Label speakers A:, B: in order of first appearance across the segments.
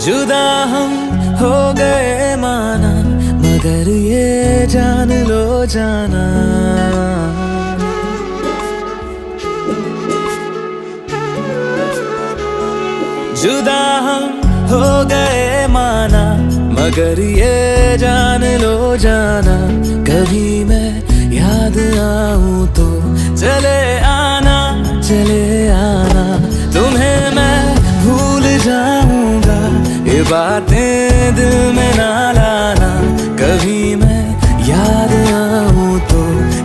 A: जुदा हम हो गए माना, मगर ये जान लो जाना, जुदा हम हो गए माना, मगर ये जान लो जाना, कभी मैं याद आऊं तो चले आना, चले आना, तुम्हें मैं भूल जाऊंगा, ये बातें दिल में ना लाना, कभी मैं याद आऊं तो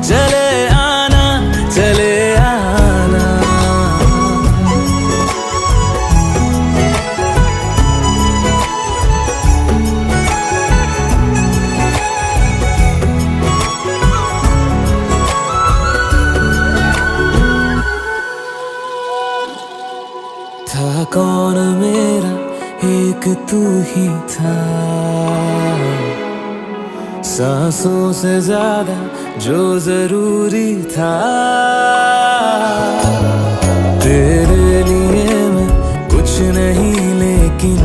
A: चले आना, चले आना। था कौन मेरा, एक तू ही था, सांसों से ज्यादा जो जरूरी था, तेरे लिए मैं कुछ नहीं लेकिन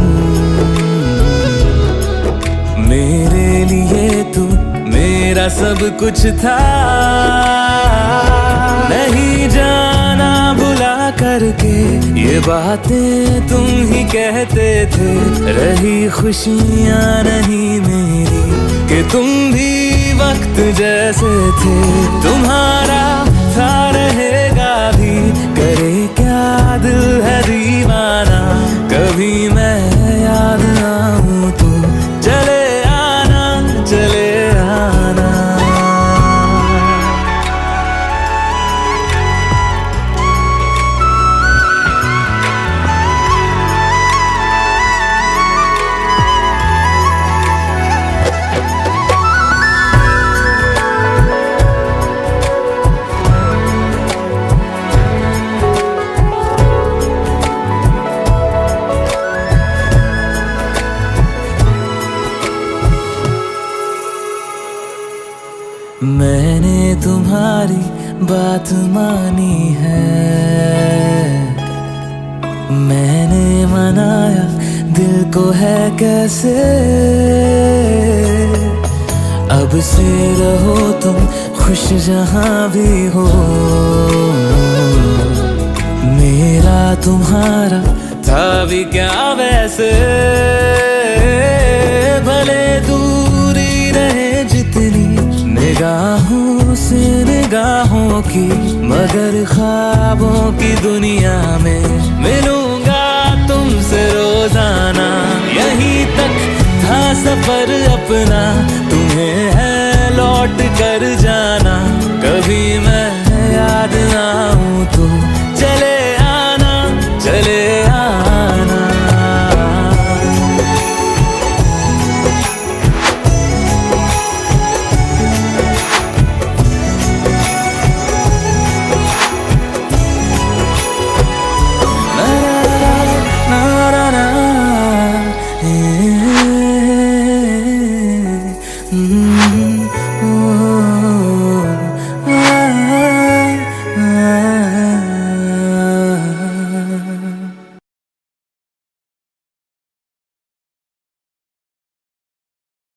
A: मेरे लिए तू मेरा सब कुछ था, नहीं जाना बुला करके ये बातें तुम ही कहते थे, रही खुशियाँ नहीं मेरी कि तुम भी वक्त जैसे थे, तुम्हारा था रहेगा भी, करे क्या दिल है दीवाना, कभी मैं याद आऊं तो चले आना, चले आना। मैंने तुम्हारी बात मानी है, मैंने मनाया दिल को है कैसे, अब से रहो तुम खुश जहां भी हो, मेरा तुम्हारा था भी क्या वैसे, भले दूरी रहे जितनी निगाहों से निगाहों की, मगर ख्वाबों की दुनिया में मिलूंगा तुमसे रोजाना, यहीं तक था सफर अपना, तुम्हें है लौट कर जाना, कभी मैं याद आऊं तो चले आना, चले आना। Mm-hmm.